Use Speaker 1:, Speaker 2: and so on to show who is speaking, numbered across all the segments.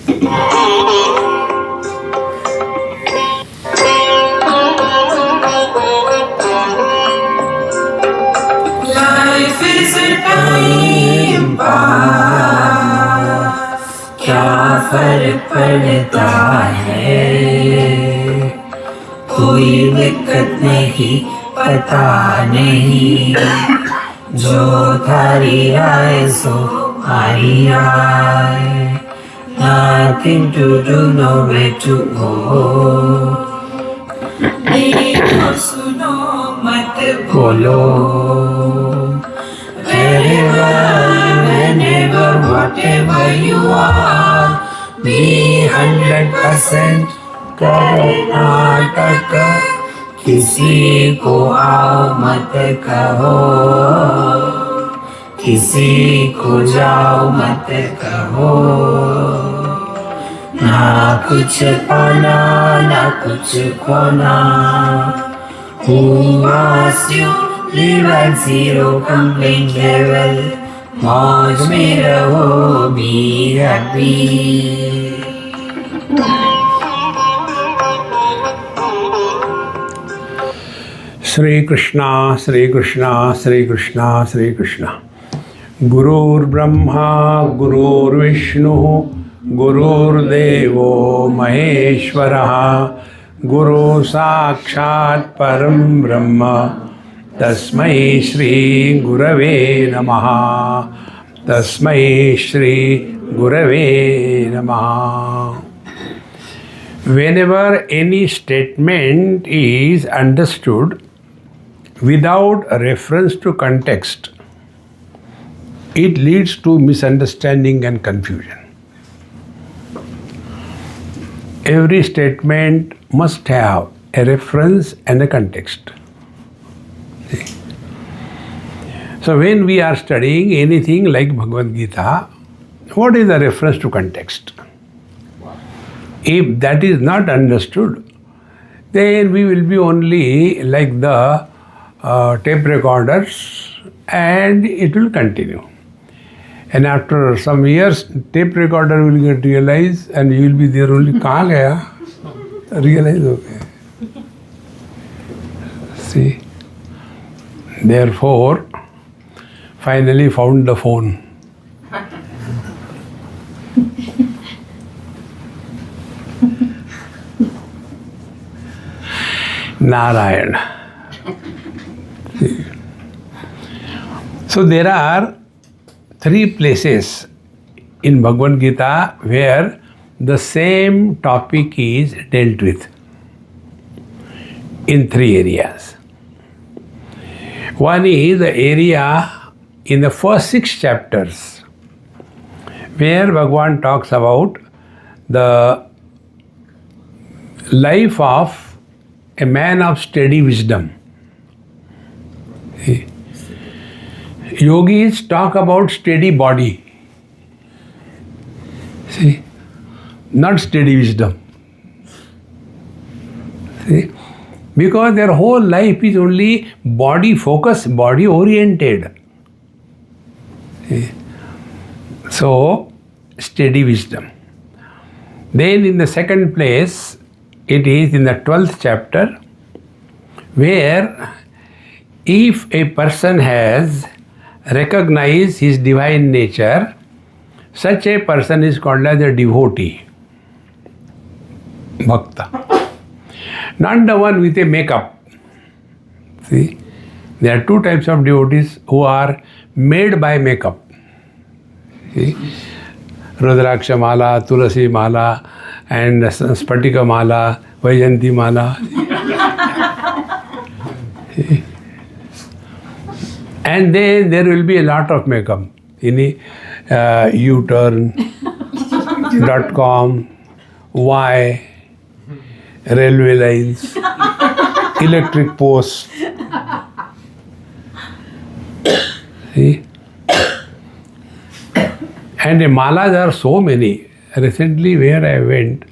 Speaker 1: Life is a time pass, क्या फर्क पड़ता है, कोई दिक्कत नहीं, पता नहीं, जो थारी आए सो हमारी आए, nothing to do, nowhere to go. देखो सुनो मत बोलो, whenever, whatever you are, be 100% Karnataka, किसी को आओ मत कहो, किसी को जाओ मत कहो, ना कुछ पाना ना कुछ खोना. Who asked you live at zero complaint level, मौज में रहो, be happy.
Speaker 2: Shri Krishna, Shri Krishna, Shri Krishna, Shri Krishna. Gurur Brahma, Gurur Vishnu, Gurur Devo Maheshwaraha, Guru Sakshat Param Brahma, Tasmai Shri Gurave Namaha, Tasmai Shri Gurave Namaha. Whenever any statement is understood without reference to context, it leads to misunderstanding and confusion. Every statement must have a reference and a context. So when we are studying anything like Bhagavad Gita, what is the reference to context? If that is not understood, then we will be only like the tape recorders, and it will continue. And after some years, tape recorder will get realized, and you will be there only. Kahan gaya? Realize ho gaya. See? Therefore, finally found the phone. Narayana. So there are 3 places in Bhagavad Gita where the same topic is dealt with in 3 areas. One is the area in the first 6 chapters where Bhagavan talks about the life of a man of steady wisdom. Yogis talk about steady body. See? Not steady wisdom. See? Because their whole life is only body focused, body oriented. See? So, steady wisdom. Then in the second place, it is in the 12th chapter, where if a person has recognized his divine nature, such a person is called as a devotee, bhakta. Not the one with a makeup. See, there are 2 types of devotees who are made by makeup. See, Rudraksha Mala, Tulasi Mala, and Spatika Mala, Vaijanti Mala. And then there will be a lot of makeup. U-turn, .com, Y, railway lines, electric posts. See? And the malas are so many. Recently, where I went,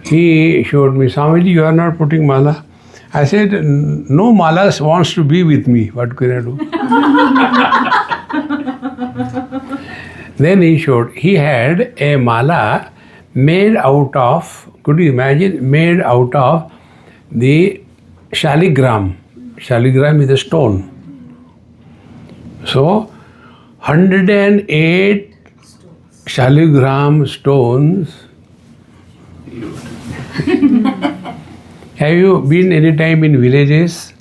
Speaker 2: he showed me, Swamiji, you are not putting mala. I said, no malas wants to be with me. What can I do? Then he showed, he had a mala made out of, could you imagine, made out of the shaligram. Shaligram is a stone. So, 108 shaligram stones. Have you been any time in villages?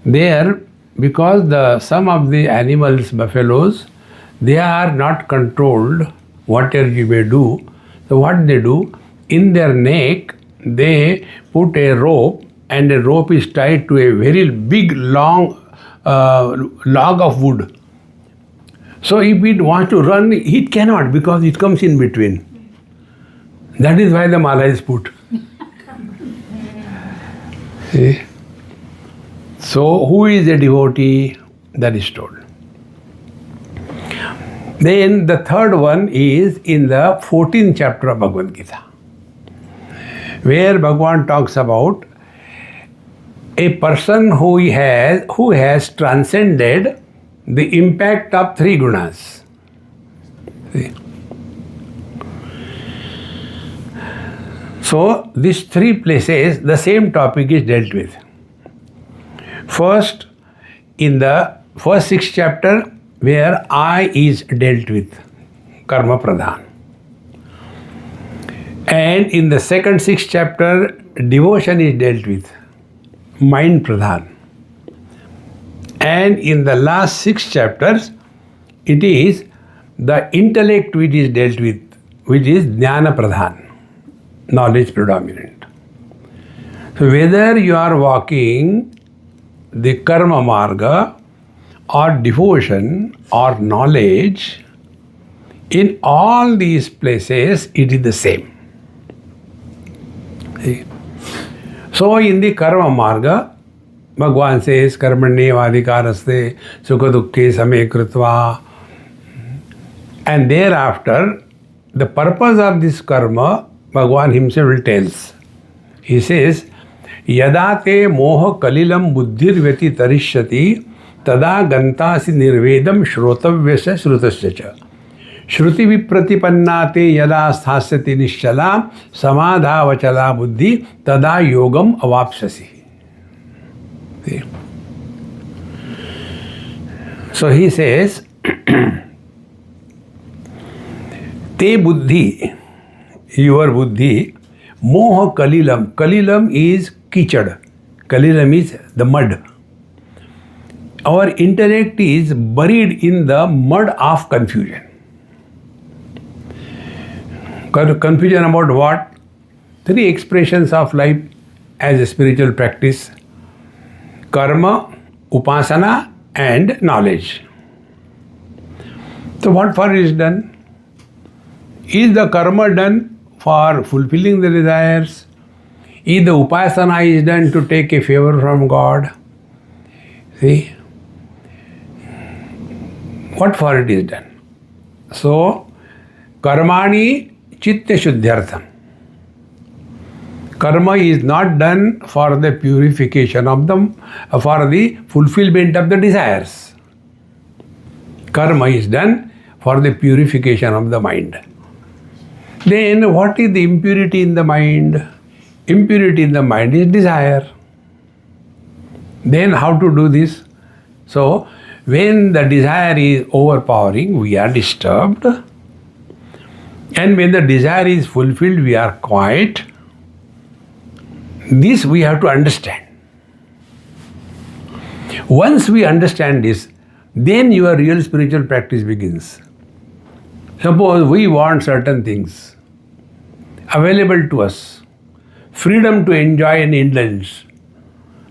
Speaker 2: There, because some of the animals, buffaloes, they are not controlled, whatever you may do. So what they do, in their neck, they put a rope, and a rope is tied to a very big, long log of wood. So if it wants to run, it cannot, because it comes in between. That is why the mala is put. See? So who is a devotee? That is told. Then the third one is in the 14th chapter of Bhagavad Gita, where Bhagavan talks about a person who has transcended the impact of three gunas. See? So these three places, the same topic is dealt with. First, in the first 6th chapter, where I is dealt with, karma pradhan. And in the second 6th chapter, devotion is dealt with, mind pradhan. And in the last 6 chapters, it is the intellect which is dealt with, which is jnana pradhan, knowledge predominant. So whether you are walking the karma marga or devotion or knowledge, in all these places it is the same. See? So in the karma marga, Bhagavan says, karmanyevadhikaraste sukha dukkhe same krutva. And thereafter, the purpose of this karma, Bhagavan himself tells. He says, yada te moha kalilam buddhir vyati tarishyati tada gantasi nirvedam shrotavyasya shrutasya cha. Shruti vipratipanna yada sthasyati nischala samadhavachala buddhi tada yogam avapsasi. See? So he says, te buddhi, your buddhi, moha kalilam. Kalilam is kichad. Kalilam is the mud. Our intellect is buried in the mud of confusion. Confusion about what? 3 expressions of life as a spiritual practice: karma, upasana, and knowledge. So what for is done? Is the karma done for fulfilling the desires? Is the upasana is done to take a favor from God? See? What for it is done? So, karmani chitta shuddhyartham. Karma is not done for the purification of them, for the fulfillment of the desires. Karma is done for the purification of the mind. Then what is the impurity in the mind? Impurity in the mind is desire. Then how to do this? So, when the desire is overpowering, we are disturbed. And when the desire is fulfilled, we are quiet. This we have to understand. Once we understand this, then your real spiritual practice begins. Suppose we want certain things available to us, freedom to enjoy and indulge.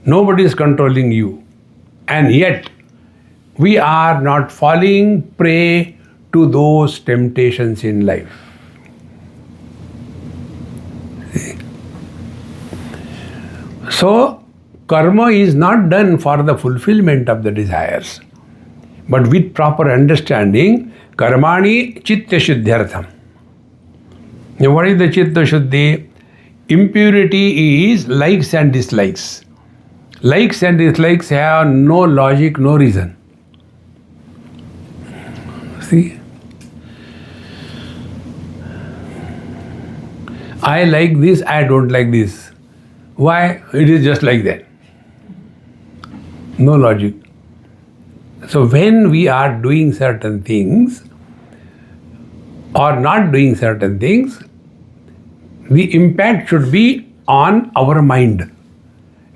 Speaker 2: Nobody is controlling you. And yet, we are not falling prey to those temptations in life. So, karma is not done for the fulfillment of the desires, but with proper understanding, karmani chitta shuddhyartham. Now, what is the chitta shuddhi? Impurity is likes and dislikes. Likes and dislikes have no logic, no reason. See? I like this, I don't like this. Why? It is just like that. No logic. So when we are doing certain things or not doing certain things, the impact should be on our mind,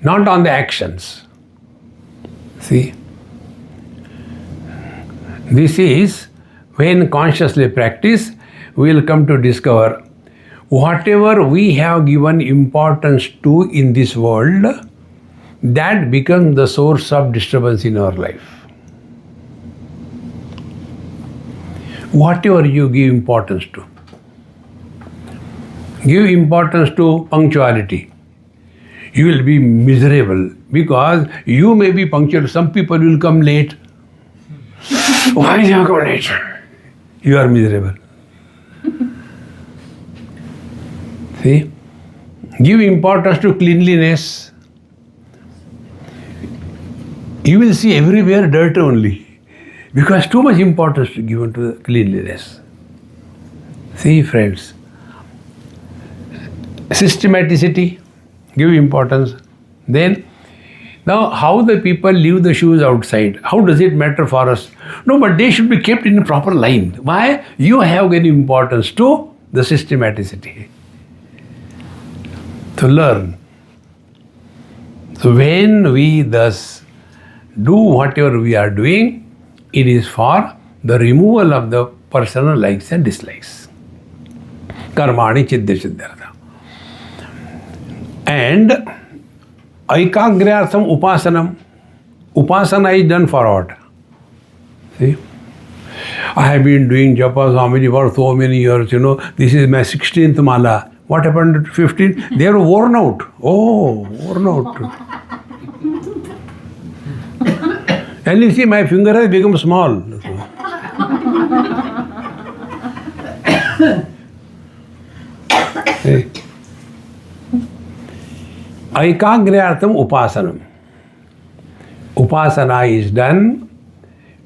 Speaker 2: not on the actions. See? This is when consciously practice, we will come to discover whatever we have given importance to in this world, that becomes the source of disturbance in our life. Whatever you give importance to. Give importance to punctuality. You will be miserable because you may be punctual. Some people will come late. Why is you come late? You are miserable. See? Give importance to cleanliness. You will see everywhere dirt only. Because too much importance is given to cleanliness. See, friends, systematicity, give importance. Then, now how the people leave the shoes outside, how does it matter for us? No, but they should be kept in a proper line. Why? You have given importance to the systematicity. To learn. So when we thus do whatever we are doing, it is for the removal of the personal likes and dislikes. Karmani chiddya chidyartha. And aikagryatham upasanam. Upasana is done for what? See? I have been doing japa Swamiji for so many years, this is my 16th mala. What happened to 15th? They are worn out. Oh, worn out. And you see, my finger has become small. Aikagryatham upasanam. Upasana is done,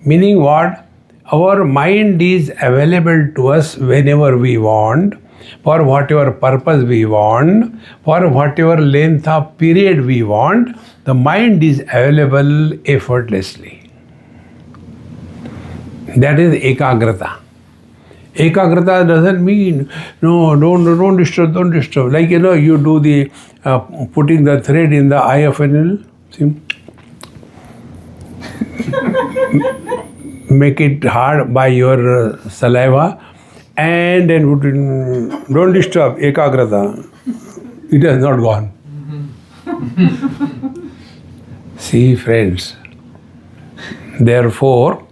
Speaker 2: meaning what? Our mind is available to us whenever we want, for whatever purpose we want, for whatever length of period we want. The mind is available effortlessly. That is ekagrata. Ekagrata doesn't mean, no, don't disturb. Like, you do the, putting the thread in the eye of a needle. See? Make it hard by your saliva and then put in, don't disturb, ekagrata. It has not gone. See, friends, therefore,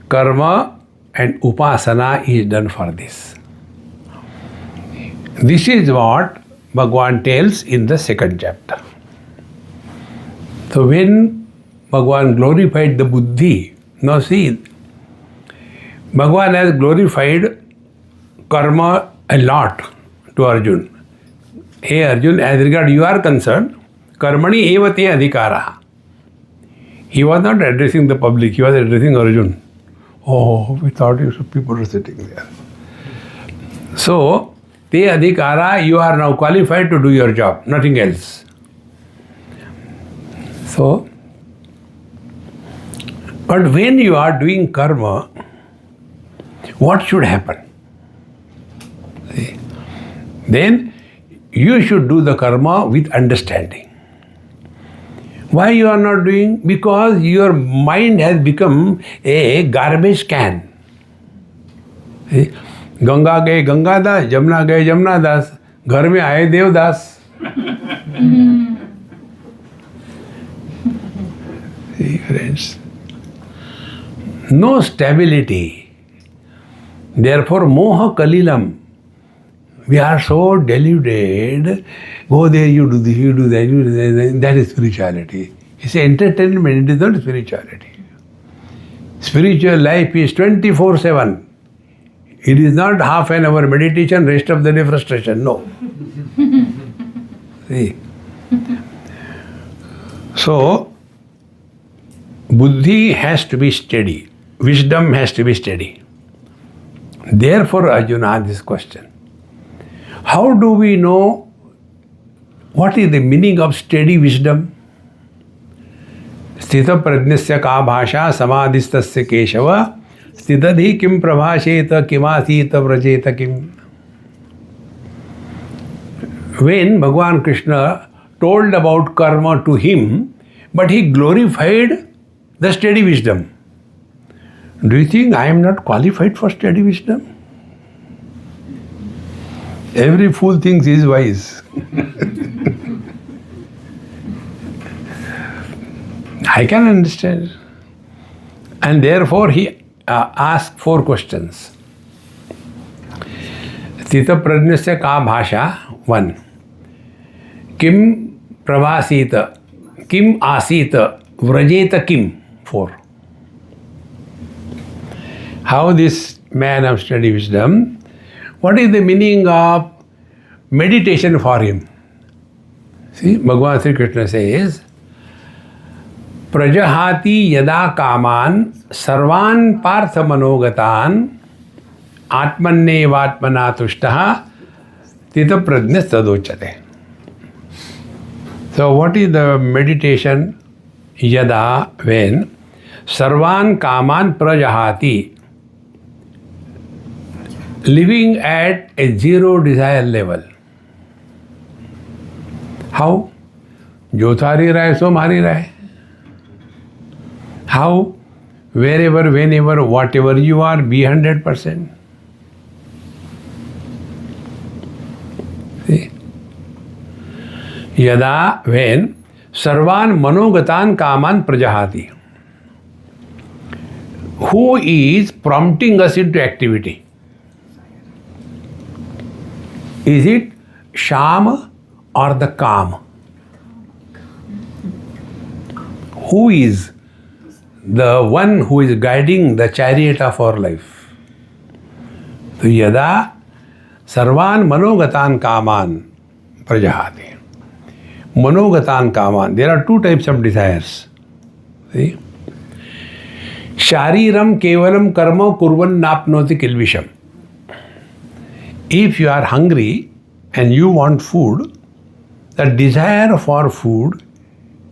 Speaker 2: karma and upasana is done for this. This is what Bhagavan tells in the second chapter. So when Bhagavan glorified the buddhi, now see, Bhagavan has glorified karma a lot to Arjuna. Hey Arjuna, as regard you are concerned, karmani evate adhikara. He was not addressing the public, he was addressing Arjuna. Oh, we thought people were sitting there. So, te adhikara, you are now qualified to do your job, nothing else. So, but when you are doing karma, what should happen? See? Then you should do the karma with understanding. Why you are not doing? Because your mind has become a garbage can. See? Ganga gaye Ganga Das, Jamna gaye Jamna Das, ghar mein aaye Dev Das. See, friends. No stability. Therefore, moha kalilam. We are so deluded. Go there, you do this, you do that, you do that. That is spirituality. It's entertainment, it is not spirituality. Spiritual life is 24/7. It is not half an hour meditation, rest of the day frustration. No. See. So, buddhi has to be steady. Wisdom has to be steady. Therefore, Arjuna asked this question. How do we know what is the meaning of steady wisdom? स्थित प्रज्ञस्य का भाषा समाधिस्तस्य केशव स्थितधि किम प्रभाषेत किमासीत व्रजेत किम. When Bhagavan Krishna told about karma to him, but he glorified the steady wisdom. Do you think I am not qualified for steady wisdom? Every fool thinks he is wise. I can understand. And therefore he asked 4 questions. Sthita prajnasya ka bhasha 1. Kim pravasita, kim asita, vrajeta kim 4. How this man of steady wisdom, what is the meaning of meditation for him? See, Bhagavan Sri Krishna says, Prajahati yada kaman sarvan partha manogatan atmanne vatmana tushtaha tita prajna sadochate. So what is the meditation? Yada, when sarvan kaman prajahati, living at a zero desire level. How? Jo thari rahe so mari rahe. How? Wherever, whenever, whatever you are, be 100%. See? Yada, when sarvan manogatan kaman prajahati. Who is prompting us into activity? Is it Sham or the Kam? Who is the one who is guiding the chariot of our life? So yada sarvan manogatan kaman prajahati. Manogatan kaman. There are 2 types of desires. See? Shariram kevalam karma kurvan napnoti kilvisham. If you are hungry and you want food, the desire for food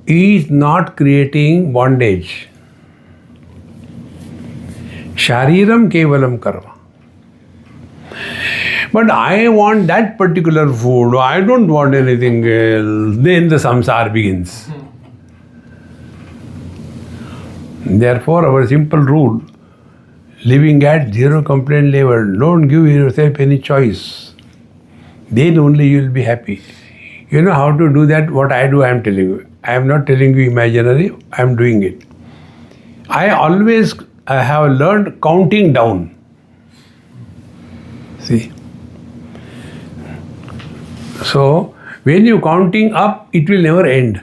Speaker 2: is not creating bondage. Shariram kevalam karma. But I want that particular food, I don't want anything else. Then the samsara begins. Therefore, our simple rule, living at zero complaint level, don't give yourself any choice. Then only you will be happy. You know how to do that? What I do, I am telling you. I am not telling you imaginary, I am doing it. I have learned counting down. See? So, when you counting up, it will never end.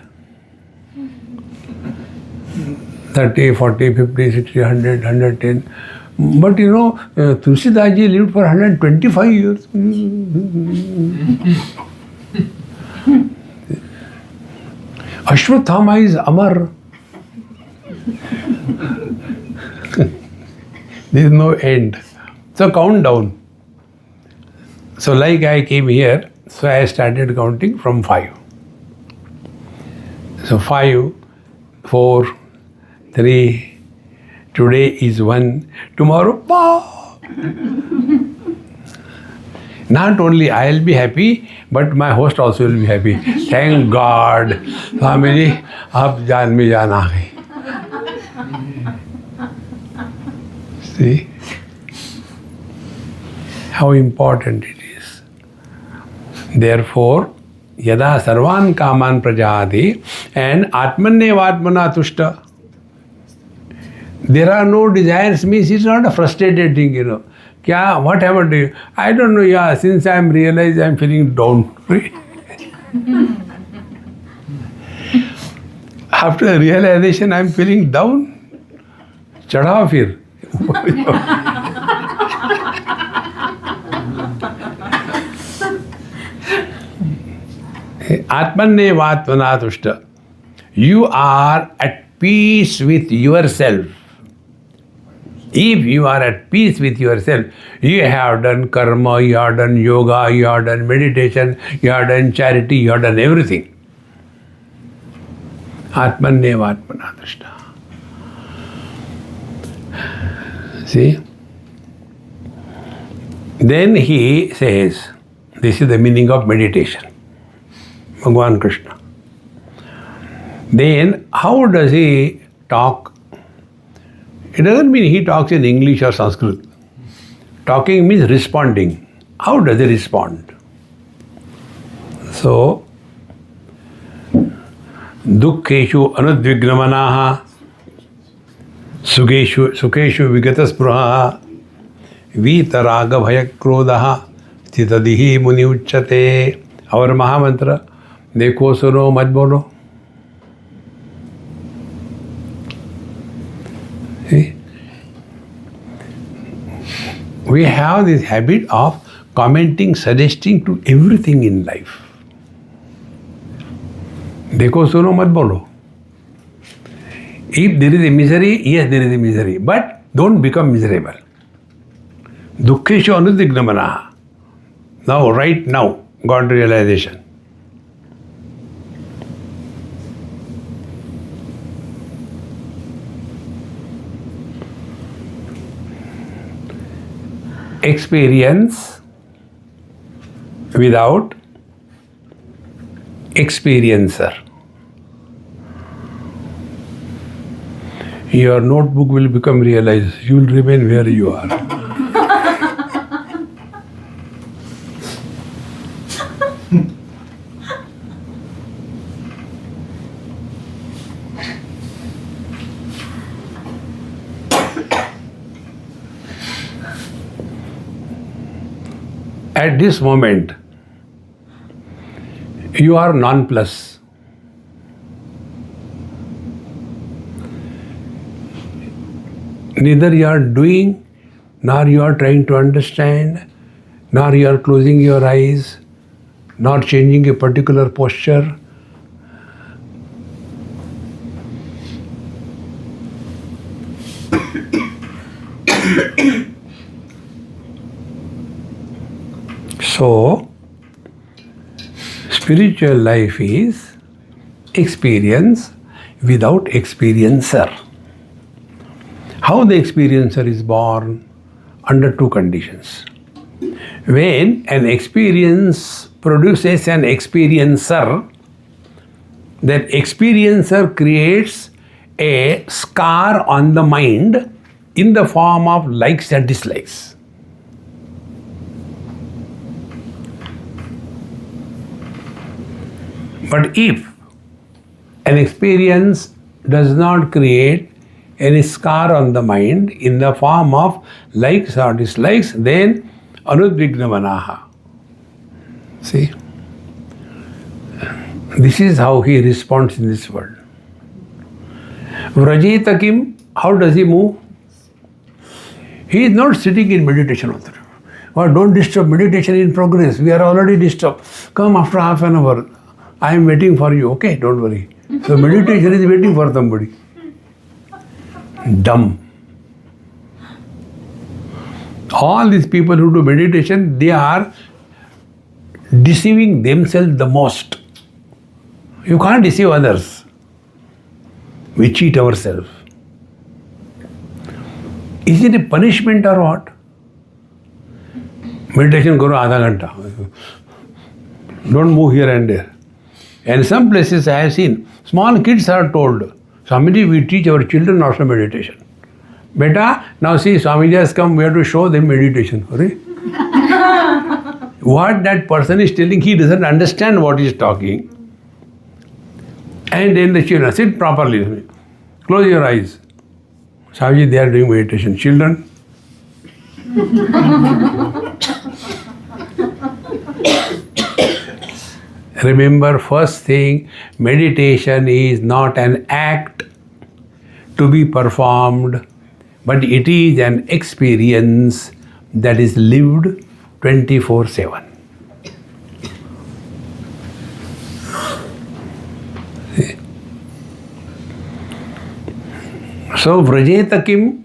Speaker 2: 30, 40, 50, 60, 100, 110. But you know, Tulsidas ji lived for 125 years. Ashwathama is Amar. There is no end. So count down. So like I came here, so I started counting from 5. So 5, 4, 3, today is 1, tomorrow, not only I will be happy, but my host also will be happy. Thank God. Swami ji, ab jaan mein jaan aa gayi. See how important it is. Therefore, yada sarvan kaman prajahati and atmanne vatmana tushta. There are no desires means it's not a frustrated thing, you know. What happened to you? I don't know, since I am realized I am feeling down. After realization I am feeling down. Chadha fir. Atmanne vatmana tushta. You are at peace with yourself. If you are at peace with yourself, you have done karma, you have done yoga, you have done meditation, you have done charity, you have done everything. Atmaneva Atmana Drishta. See? Then he says, this is the meaning of meditation. Bhagavan Krishna. Then how does he talk? It doesn't mean he talks in English or Sanskrit. Talking means responding. How does he respond? So, dukkeshu anudvignamanaha, sukeshu vigataspruhaha, vitaraga bhayakrodaha, stitadihi muni uchyate. Our Mahamantra, देखो सुनो मत बोलो. See? We have this habit of commenting, suggesting to everything in life. देखो सुनो मत बोलो. If there is a misery, yes, there is a misery, but don't become miserable. Dukkeshu anudvignamanaha. Now, right now, God realization. Experience without experiencer. Your notebook will become realized. You will remain where you are. At this moment, you are non-plus. Neither you are doing, nor you are trying to understand, nor you are closing your eyes, nor changing a particular posture. So, spiritual life is experience without experiencer. How the experiencer is born? Under two conditions. When an experience produces an experiencer, that experiencer creates a scar on the mind in the form of likes and dislikes. But if an experience does not create any scar on the mind in the form of likes or dislikes, then anudvignamanaha. See? This is how he responds in this world. Vrajetakim, how does he move? He is not sitting in meditation all the time. Or don't disturb meditation in progress. We are already disturbed. Come after half an hour. I am waiting for you. Okay, don't worry. So meditation is waiting for somebody. Dumb. All these people who do meditation, they are deceiving themselves the most. You can't deceive others. We cheat ourselves. Is it a punishment or what? Meditation karo आधा घंटा. Don't move here and there. And some places I have seen, small kids are told, Swamiji, we teach our children also meditation. Beta, now see, Swamiji has come, we have to show them meditation. What that person is telling, he doesn't understand what he is talking. And then the children, sit properly. Close your eyes. Swamiji, they are doing meditation. Children. Remember, first thing, meditation is not an act to be performed, but it is an experience that is lived 24/7. So, Vrajetakim,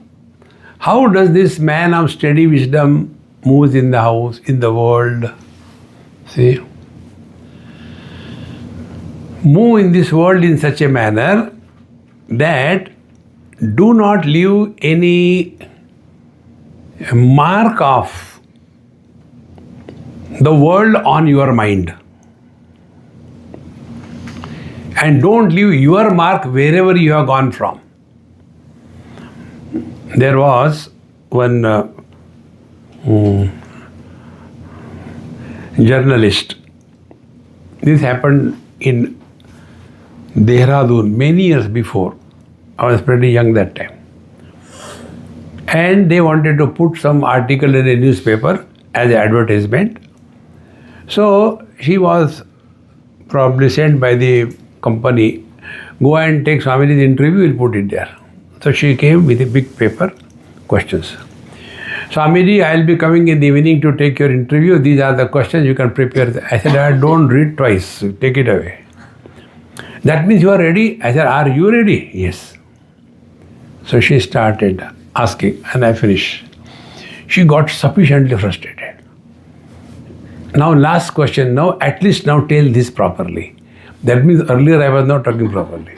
Speaker 2: How does this man of steady wisdom moves in the house, in the world? See? Move in this world in such a manner that do not leave any mark of the world on your mind. And don't leave your mark wherever you have gone from. There was one journalist. This happened in Dehradun many years before. I was pretty young that time. And they wanted to put some article in a newspaper as an advertisement. So she was probably sent by the company, go and take Swamiji's interview, we'll put it there. So she came with a big paper, questions. Swamiji, I'll be coming in the evening to take your interview. These are the questions, you can prepare. I said, I don't read twice, take it away. That means you are ready? I said, are you ready? Yes. So she started asking and I finished. She got sufficiently frustrated. Now last question, now at least now tell this properly. That means earlier I was not talking properly.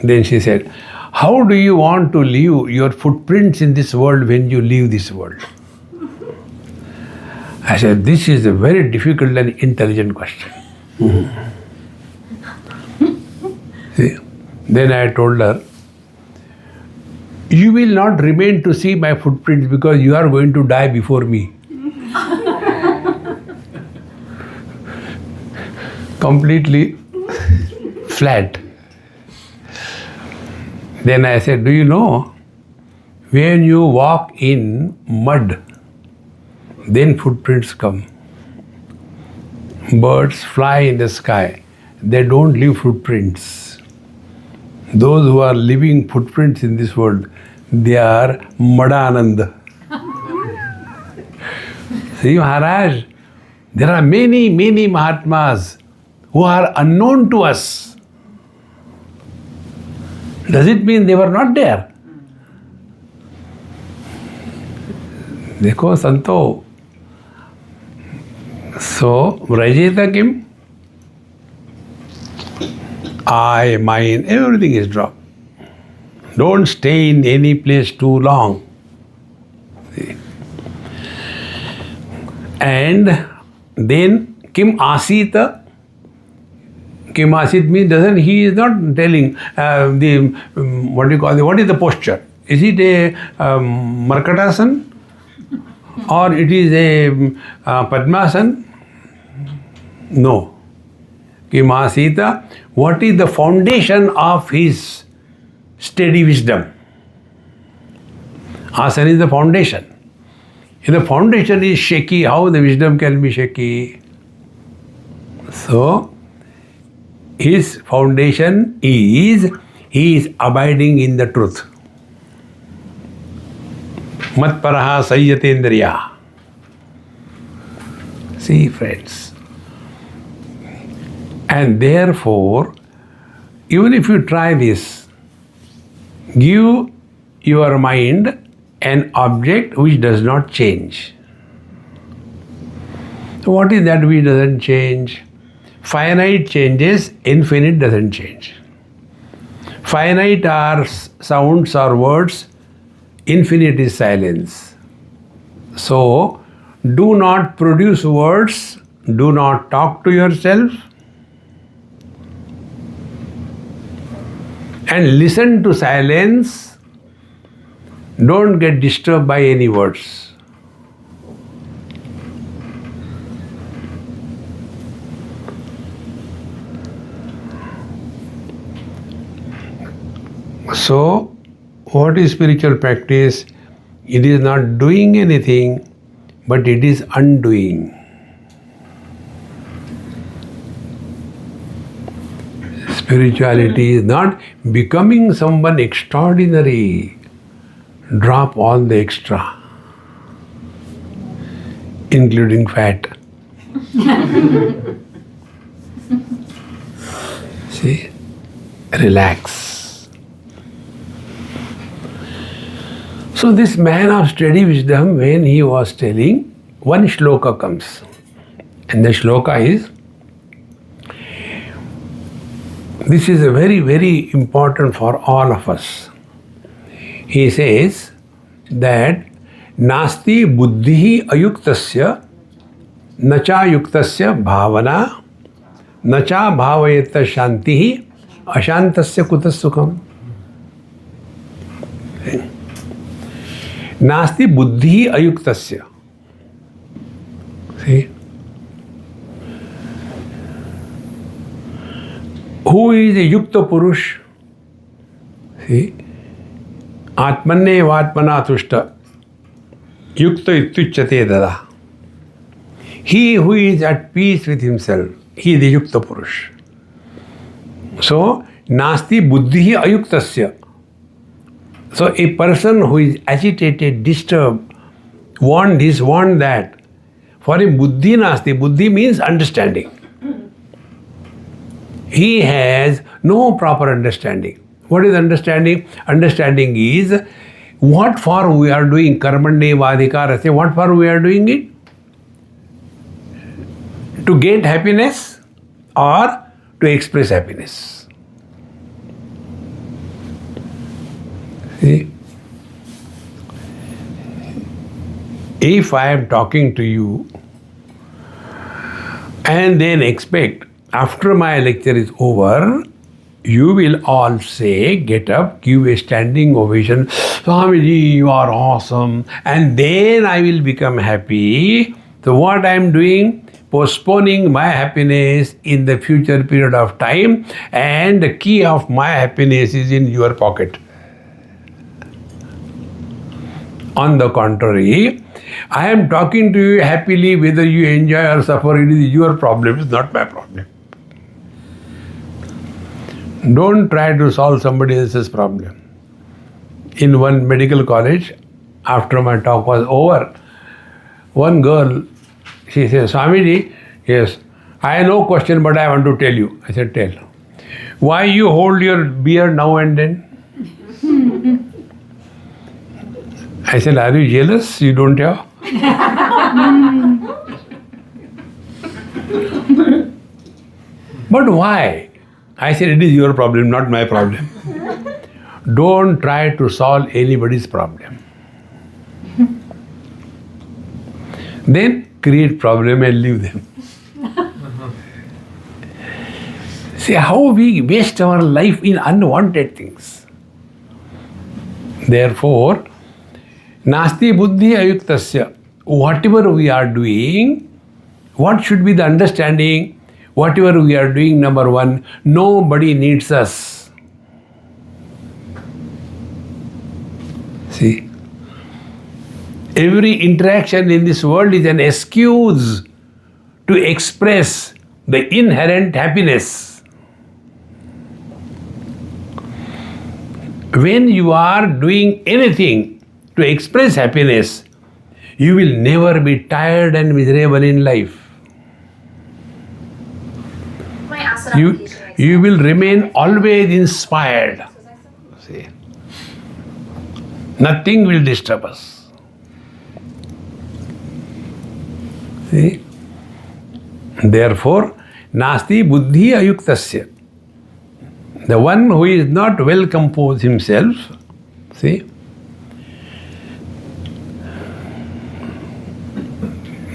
Speaker 2: Then she said, how do you want to leave your footprints in this world when you leave this world? I said, this is a very difficult and intelligent question. See? Then I told her, you will not remain to see my footprints because you are going to die before me. Completely flat. Then I said, do you know, when you walk in mud, then footprints come. Birds fly in the sky. They don't leave footprints. Those who are leaving footprints in this world, they are Madanand. See, Maharaj, there are many, many Mahatmas who are unknown to us. Does it mean they were not there? Dekho Santo. So, Vrajeta Kim? I, mine, everything is dropped. Don't stay in any place too long. See? And then Kim Asita. Kim Asit means doesn't, he is not telling what is the posture? Is it a Markatasan? Or it is a Padmasan? No. Kim Asita, what is the foundation of his steady wisdom? Asana is the foundation. If the foundation is shaky, how the wisdom can be shaky? So, his foundation is, he is abiding in the truth. Matparaha sayyatendriya. See, friends. And therefore, even if you try this, give your mind an object which does not change. So what is that which doesn't change? Finite changes, infinite doesn't change. Finite are sounds or words, infinite is silence. So, do not produce words, do not talk to yourself, and listen to silence. Don't get disturbed by any words. So, what is spiritual practice? It is not doing anything, but it is undoing. Spirituality is not becoming someone extraordinary. Drop all the extra, including fat. See? Relax. So this man of steady wisdom, when he was telling, one shloka comes. And the shloka is, this is a very, very important for all of us. He says that nasti buddhi ayuktasya nacha yuktasya bhavana nacha bhavayata shantihi ashantasya kutas sukham. Nasti buddhi ayuktasya. See? Who is a yukta purush? See? Atmanne vatmana tushta. Yukta ityuchyate dada. He who is at peace with himself, he is the yukta purush. So, nasti buddhi ayuktasya. So, a person who is agitated, disturbed, want this, want that, for him buddhi nasti. Buddhi means understanding. He has no proper understanding. What is understanding? Understanding is what for we are doing. Karmanye vadhikarasya. What for we are doing it? To gain happiness or to express happiness. See? If I am talking to you and then expect after my lecture is over, you will all say, get up, give a standing ovation, Swamiji, you are awesome, and then I will become happy. So what I am doing? Postponing my happiness in the future period of time, and the key of my happiness is in your pocket. On the contrary, I am talking to you happily, whether you enjoy or suffer, it is your problem, it's not my problem. Don't try to solve somebody else's problem. In one medical college, after my talk was over, one girl, she says, Swamiji, yes, I have no question, but I want to tell you. I said, tell. Why you hold your beard now and then? I said, are you jealous? You don't have? But why? I said, it is your problem, not my problem. Don't try to solve anybody's problem. Then create problem and leave them. See how we waste our life in unwanted things. Therefore, nasti buddhi ayuktasya. Whatever we are doing, what should be the understanding? Whatever we are doing, number one, nobody needs us. See? Every interaction in this world is an excuse to express the inherent happiness. When you are doing anything to express happiness, you will never be tired and miserable in life. You will remain always inspired. See? Nothing will disturb us. See? Therefore, nasti buddhi ayuktasya. The one who is not well composed himself, see,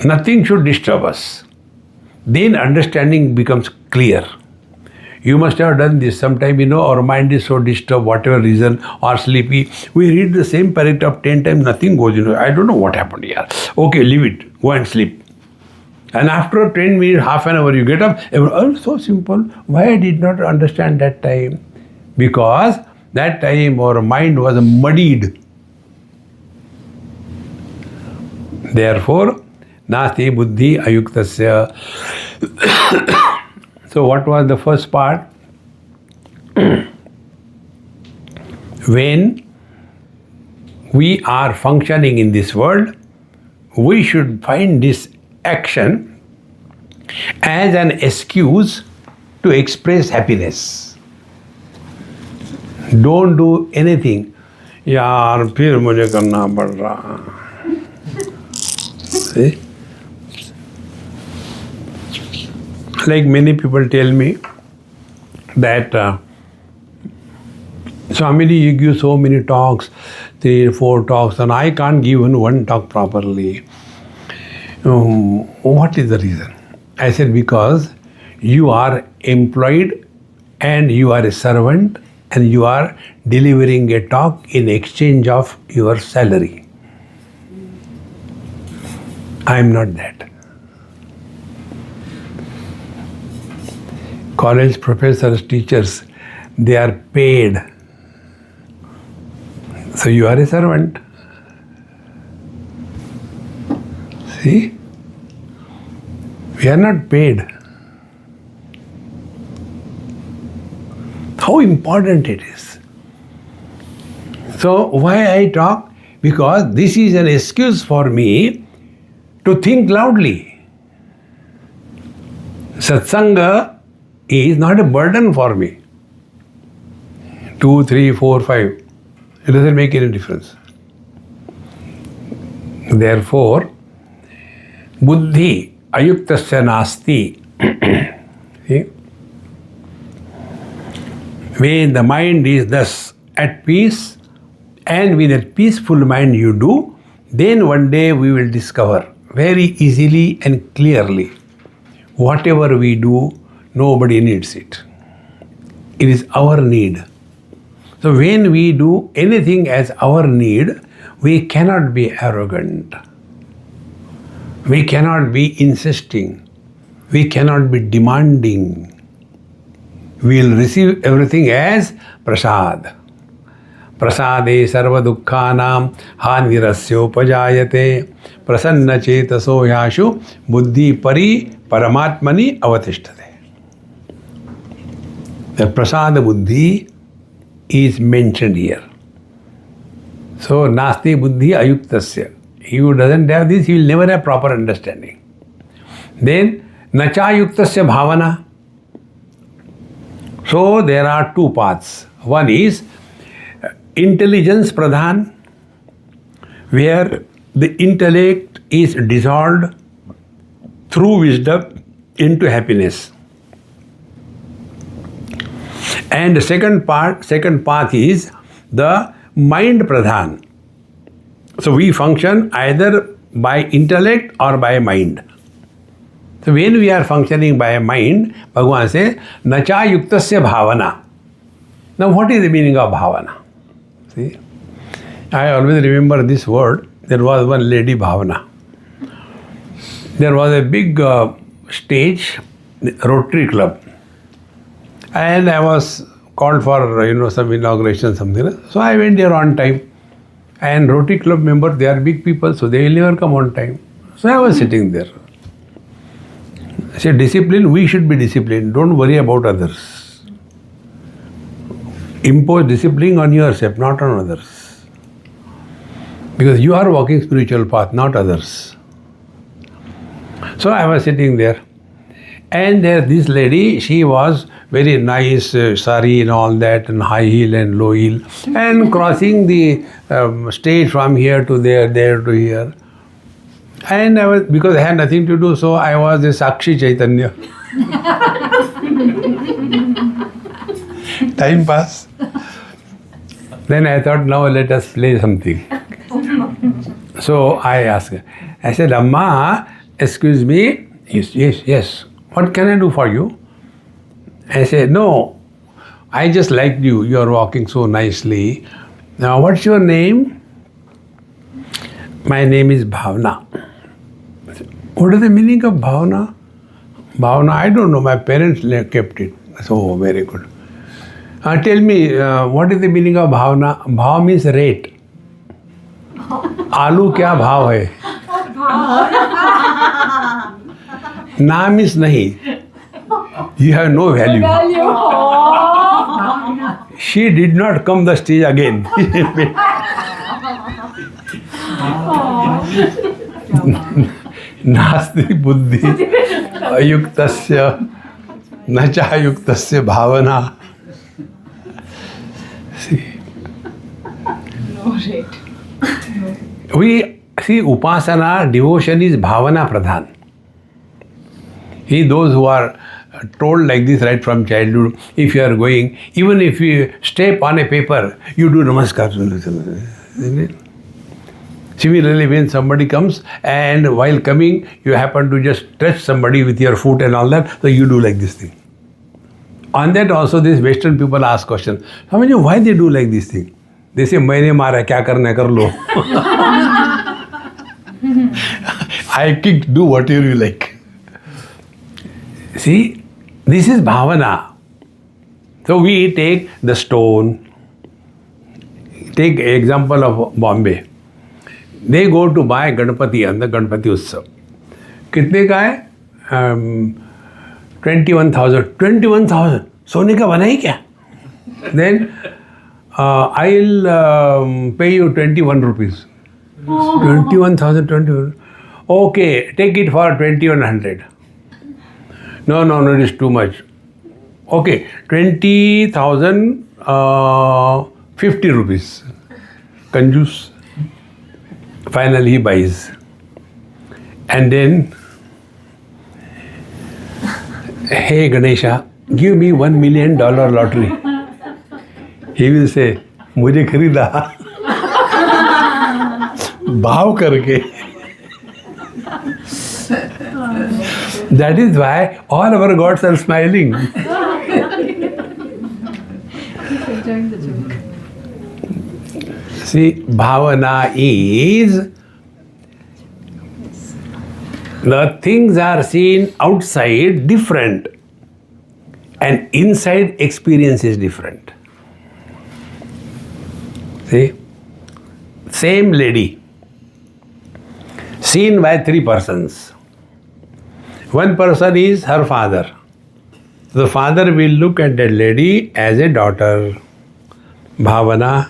Speaker 2: nothing should disturb us. Then understanding becomes clear. You must have done this. Sometime, our mind is so disturbed, whatever reason, or sleepy. We read the same paragraph 10 times, nothing goes, I don't know what happened here. Okay, leave it. Go and sleep. And after 10 minutes, half an hour, you get up. Oh, so simple. Why I did not understand that time? Because that time our mind was muddied. Therefore, nasti buddhi ayuktasya. So what was the first part? When we are functioning in this world, we should find this action as an excuse to express happiness. Don't do anything. यार फिर मुझे करना पड़ रहा. See? Like many people tell me that Swamiji, you give so many talks, 3 or 4 talks, and I can't give even one talk properly. What is the reason? I said, because you are employed and you are a servant and you are delivering a talk in exchange of your salary. I am not that. College professors, teachers, they are paid. So you are a servant. See? We are not paid. How important it is. So why I talk? Because this is an excuse for me to think loudly. Satsanga is not a burden for me. 2, 3, 4, 5. It doesn't make any difference. Therefore, buddhi ayuktasya nasti. See? When the mind is thus at peace, and with a peaceful mind you do, then one day we will discover very easily and clearly whatever we do, nobody needs it. It is our need. So when we do anything as our need, we cannot be arrogant. We cannot be insisting. We cannot be demanding. We will receive everything as prasad. Prasade sarva dukkhanam hanirasyoupajayate prasanna chetaso yashu buddhi pari paramatmani avatishtade. The prasada buddhi is mentioned here. So, nasti buddhi ayuktasya. He who doesn't have this, he will never have proper understanding. Then, nacha yuktasya bhavana. So, there are 2 paths. One is intelligence pradhan, where the intellect is dissolved through wisdom into happiness. And the second path is the mind pradhan. So we function either by intellect or by mind. So when we are functioning by mind, Bhagavan says, nacha yuktasya bhavana. Now what is the meaning of bhavana? See, I always remember this word. There was one lady Bhavana. There was a big stage, Rotary Club. And I was called for, some inauguration, something. So I went there on time. And Rotary Club members, they are big people, so they will never come on time. So I was sitting there. I said, discipline, we should be disciplined. Don't worry about others. Impose discipline on yourself, not on others. Because you are walking spiritual path, not others. So I was sitting there. And there this lady, she was very nice, sari and all that, and high heel and low heel, and crossing the stage from here to there, there to here. And I was, because I had nothing to do, so I was a Sakshi Chaitanya. Time pass. Then I thought, now let us play something. So I asked her, I said, Amma, excuse me. Yes. What can I do for you? I said, no, I just liked you. You are walking so nicely. Now, what's your name? My name is Bhavana. I said, what is the meaning of Bhavana? Bhavana, I don't know. My parents kept it. So, very good. Tell me, what is the meaning of Bhavana? Bhav means rate. आलू क्या भाव है? नाम is nahi. You have no value. She did not come the stage again. Nasti buddhi ayuktasya nacha ayuktasya bhavana. See.
Speaker 3: Great.
Speaker 2: We see upasana, devotion is bhavana pradhan. Those who are told like this right from childhood, if you are going, even if you step on a paper, you do namaskar. Similarly, when somebody comes and while coming, you happen to just touch somebody with your foot and all that, so you do like this thing. On that also, these Western people ask questions. Why they do like this thing? They say, "Maine mara, kya karna kar lo." I kicked, do whatever you like. See, this is bhavana. So we take the stone. Take example of Bombay. They go to buy Ganpati on the Ganpati Utsav. कितने का है? 21,000. 21,000. सोने का बना ही क्या? Then I'll pay you 21 rupees. 21,000, 21. Okay, take it for 2,100. No, it is too much. Okay, 20,000, 50 rupees. Kanjus. Finally, he buys. And then, hey Ganesha, give me $1 million lottery. He will say, मुझे खरीदा भाव करके. That is why all our gods are smiling.
Speaker 3: Enjoying the joke.
Speaker 2: See, bhavana is the things are seen outside different and inside experience is different. See, same lady seen by 3 persons. One person is her father. The father will look at that lady as a daughter. Bhavana.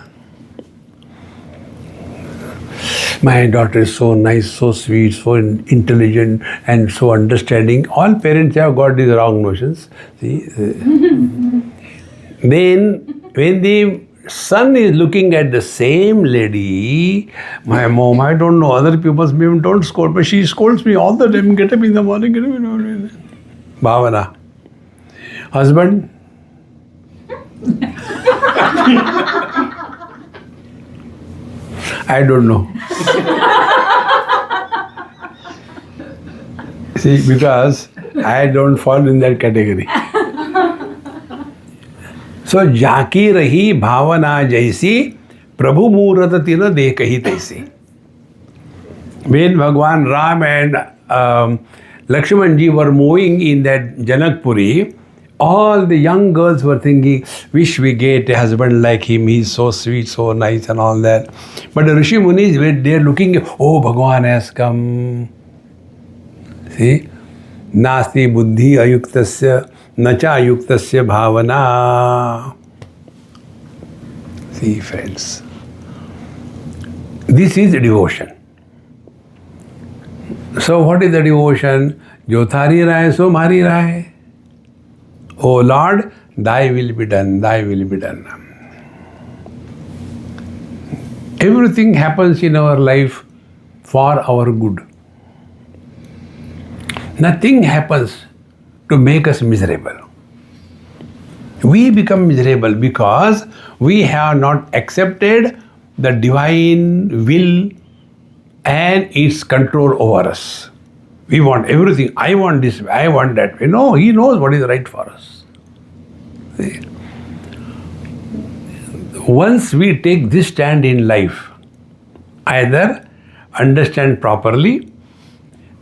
Speaker 2: My daughter is so nice, so sweet, so intelligent and so understanding. All parents have got these wrong notions. See? Then when the son is looking at the same lady, my mom, I don't know, other people's mom don't scold, but she scolds me all the time. Get up in the morning, get up in the morning. Bhavana. Husband? I don't know. See, because I don't fall in that category. So, जाकी रही भावना जैसी प्रभु मूरत तिन देख ही तैसी. When Bhagwan Ram and Lakshman ji were moving in that Janakpuri, all the young girls were thinking, wish we get a husband like him, he's so sweet, so nice and all that. But the Rishi Munis were there looking, oh, Bhagwan has come. See? Nasti buddhi ayuktasya nacha ayuktasya bhavana. See, friends. This is devotion. So what is the devotion? Jo thari rahe, so mari rahe. O Lord, thy will be done, thy will be done. Everything happens in our life for our good. Nothing happens to make us miserable. We become miserable because we have not accepted the divine will and its control over us. We want everything. I want this, I want that. No, He knows what is right for us. See? Once we take this stand in life, either understand properly,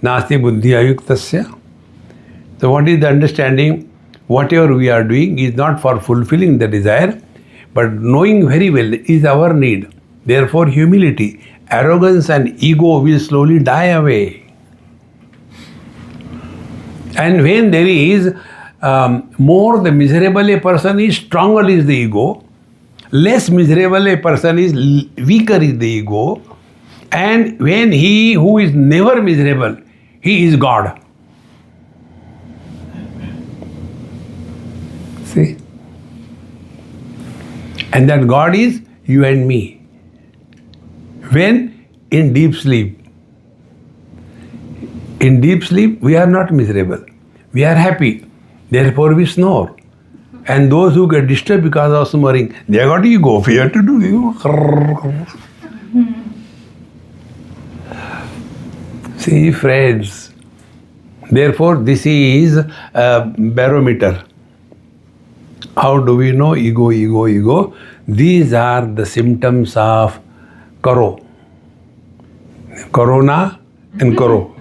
Speaker 2: nasti buddhi ayuktasya. So what is the understanding? Whatever we are doing is not for fulfilling the desire, but knowing very well is our need. Therefore, humility, arrogance and ego will slowly die away. And when there is more the miserable a person is, stronger is the ego. Less miserable a person is, weaker is the ego. And when he who is never miserable, he is God. See? And that God is you and me. When in deep sleep. In deep sleep, we are not miserable. We are happy. Therefore, we snore. And those who get disturbed because of snoring, they got ego, fear to do ego. See, friends. Therefore, this is a barometer. How do we know ego, ego, ego? These are the symptoms of karo. Corona and karo.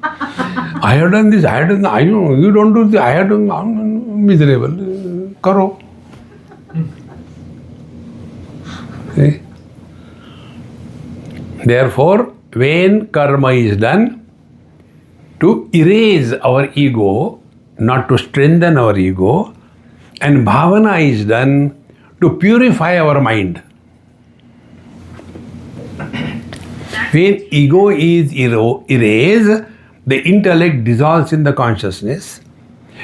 Speaker 2: I have done this, I have done that, I know, you don't do this, I have done, I'm miserable. Karo. See? Therefore, when karma is done, to erase our ego, not to strengthen our ego, and bhavana is done to purify our mind. When ego is erased, the intellect dissolves in the consciousness.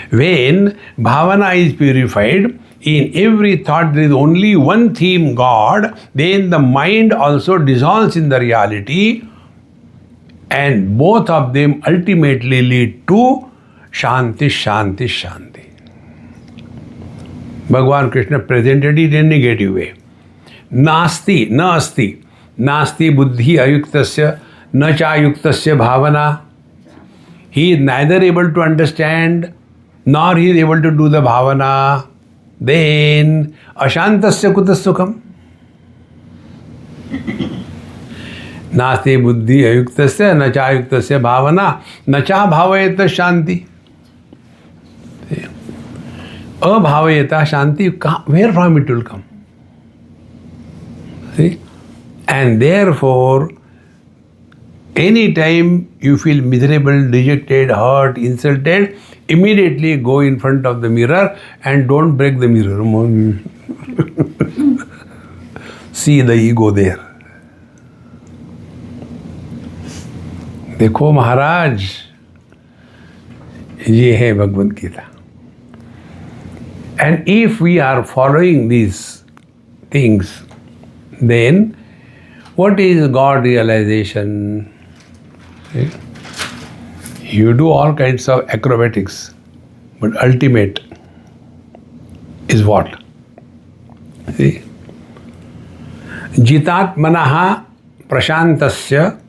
Speaker 2: When bhavana is purified, in every thought there is only one theme, God, then the mind also dissolves in the reality, and both of them ultimately lead to Shanti, Shanti, Shanti. Bhagavan Krishna presented it in a negative way. Nasti, na asti. Nasti buddhi ayuktasya, na chayuktasya bhavana. He is neither able to understand, nor he is able to do the bhavana. Then, ashantasya kutasukam. Nasti buddhi ayuktasya, na chayuktasya bhavana, na cha bhavayata shanti. Abhavayata shanti, where from it will come? See? And therefore, anytime you feel miserable, dejected, hurt, insulted, immediately go in front of the mirror and don't break the mirror. See the ego there. देखो महाराज, ये है Bhagavad Gita. And if we are following these things, then what is God realization? See? You do all kinds of acrobatics, but ultimate is what? See? Jitatmanaha prashantasya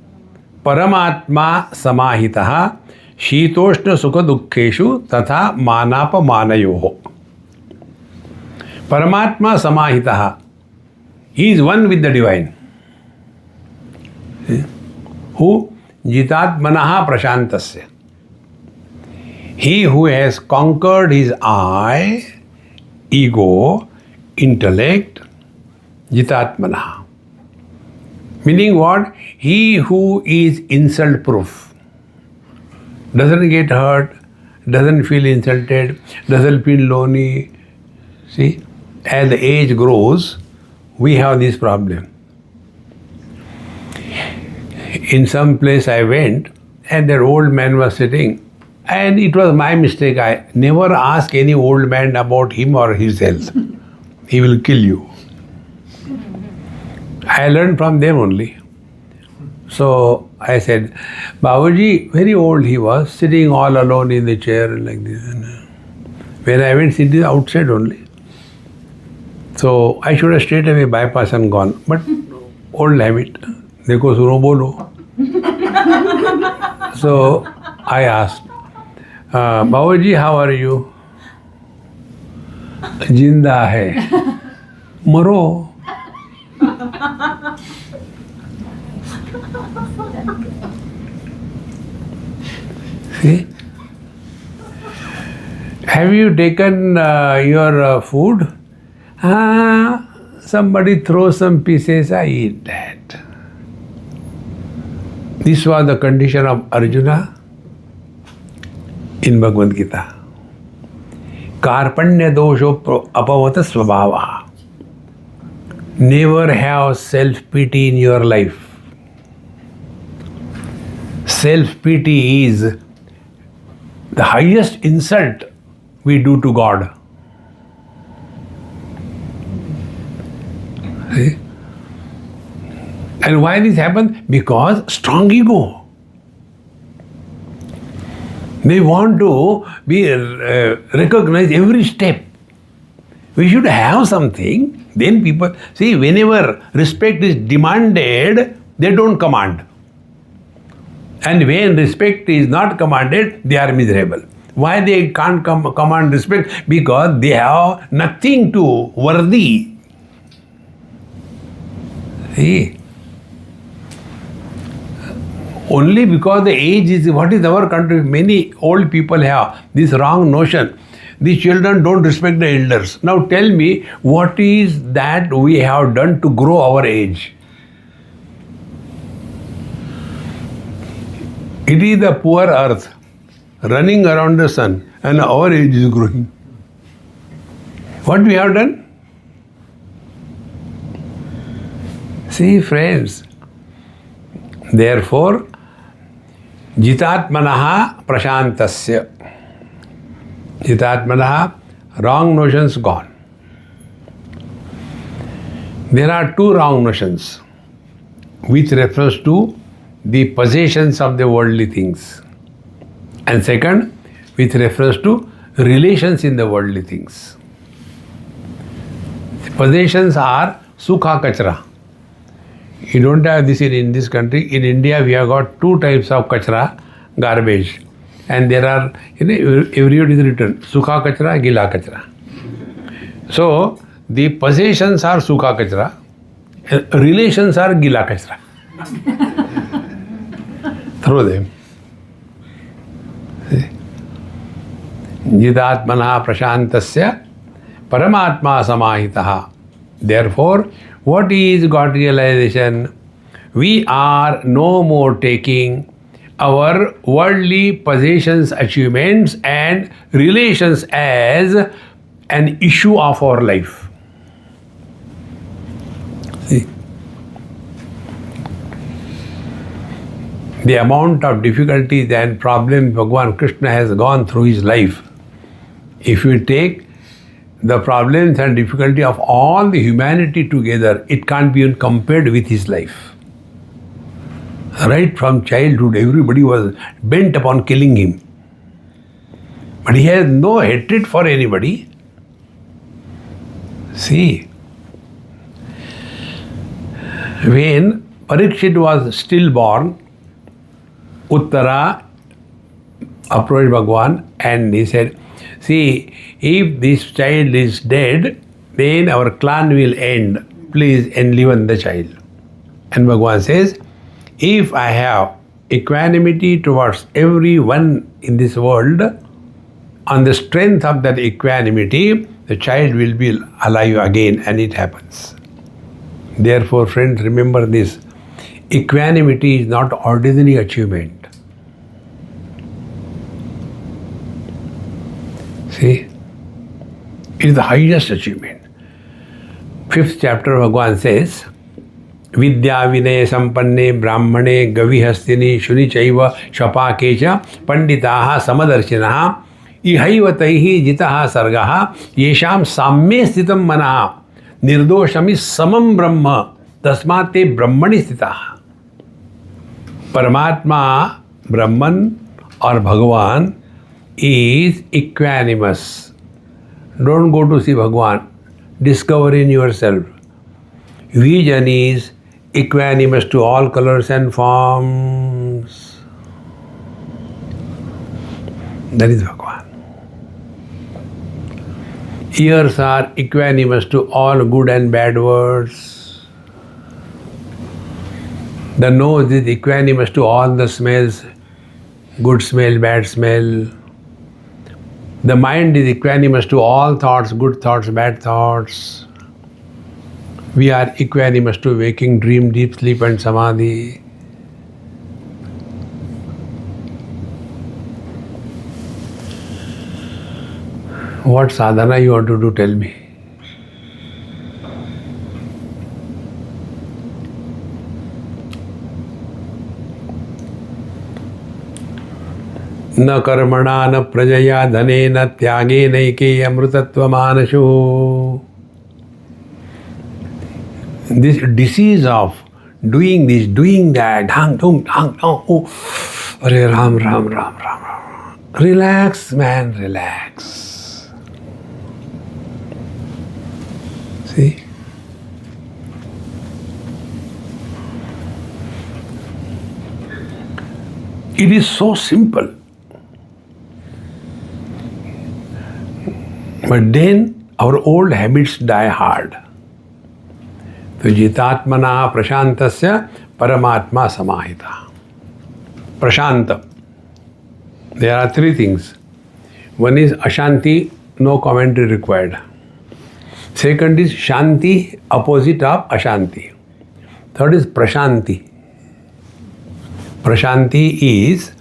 Speaker 2: paramatma samahitaha शीतोष्ण सुख दुखेषु तथा मानापमानयोः. Paramatma samahitaha. He is one with the divine. Who? Jitatmanaha prashantasya. He who has conquered his I, ego, intellect, jitatmanaha. Meaning what? He who is insult proof. Doesn't get hurt, doesn't feel insulted, doesn't feel lonely. See, as the age grows, we have this problem. In some place I went, and that old man was sitting, and it was my mistake. I never ask any old man about him or his health. He will kill you. I learned from them only. So I said, Babaji, very old he was, sitting all alone in the chair like this. When I went, sitting outside only. So I should have straight away bypassed and gone. But old habit. Dekho suno bolo. So I asked, Babaji, how are you? Jinda hai. Maro. See? Have you taken your food? Somebody throws some pieces, I eat that. This was the condition of Arjuna in Bhagavad Gita. Karpanya dosho apavata svabhava. Never have self-pity in your life. Self-pity is the highest insult we do to God. See? And why this happens? Because strong ego. They want to be recognized every step. We should have something. Then people, see, whenever respect is demanded, they don't command. And when respect is not commanded, they are miserable. Why they can't command respect? Because they have nothing to worthy. See? Only because the age is, what is our country? Many old people have this wrong notion. The children don't respect the elders. Now tell me, what is that we have done to grow our age? It is the poor earth running around the sun, and our age is growing. What we have done? See, friends, therefore, jitatmanaha prashantasya. Jitatmanaha, wrong notions gone. There are two wrong notions which refers to the possessions of the worldly things. And second, which refers to relations in the worldly things. The possessions are sukha kachra. You don't have this in this country. In India, we have got two types of kachra, garbage. And there are, everywhere is written, sukha kachra, gila kachra. So, the possessions are sukha kachra, relations are gila kachra. Throw them. Jidatmana prashantasya paramatma samahitaha. Therefore, what is God realization? We are no more taking our worldly possessions, achievements and relations as an issue of our life. See? The amount of difficulties and problems Bhagavan Krishna has gone through his life, if you take the problems and difficulty of all the humanity together, it can't be compared with his life. Right from childhood, everybody was bent upon killing him. But he has no hatred for anybody. See, when Parikshit was stillborn, Uttara approached Bhagavan and he said, see, if this child is dead, then our clan will end. Please enliven the child. And Bhagavan says, if I have equanimity towards everyone in this world, on the strength of that equanimity, the child will be alive again, and it happens. Therefore, friends, remember this. Equanimity is not ordinary achievement. See, it is the highest achievement. 5th chapter Bhagavan says, Vidya vinaya sampanne brahmane gavihastini shuni chaiva shapakecha panditaha samadarshinaha ihaivataihi jitaha sargaha yesham samme sthitam manaha nirdoshami samam brahma tasmate brahmani sthitaha. Paramatma, Brahman or Bhagavan is equanimous. Don't go to see Bhagavan. Discover in yourself. Vision is equanimous to all colors and forms. That is Bhagavan. Ears are equanimous to all good and bad words. The nose is equanimous to all the smells, good smell, bad smell. The mind is equanimous to all thoughts, good thoughts, bad thoughts. We are equanimous to waking, dream, deep sleep and samadhi. What sadhana you want to do, tell me. न कर्मणा न प्रजया धनेन त्यागेन एके अमृतत्वमानशो. This disease of doing this, doing that, dang, dong, dang, dong, oh, Hare Ram, Ram, Ram, Ram, Ram. Relax, man, relax. See? It is so simple. But then our old habits die hard. So jitatmana prashantasya paramatma samahita. Prashanta. There are three things. One is ashanti, no commentary required. Second is shanti, opposite of ashanti. Third is prashanti. Prashanti is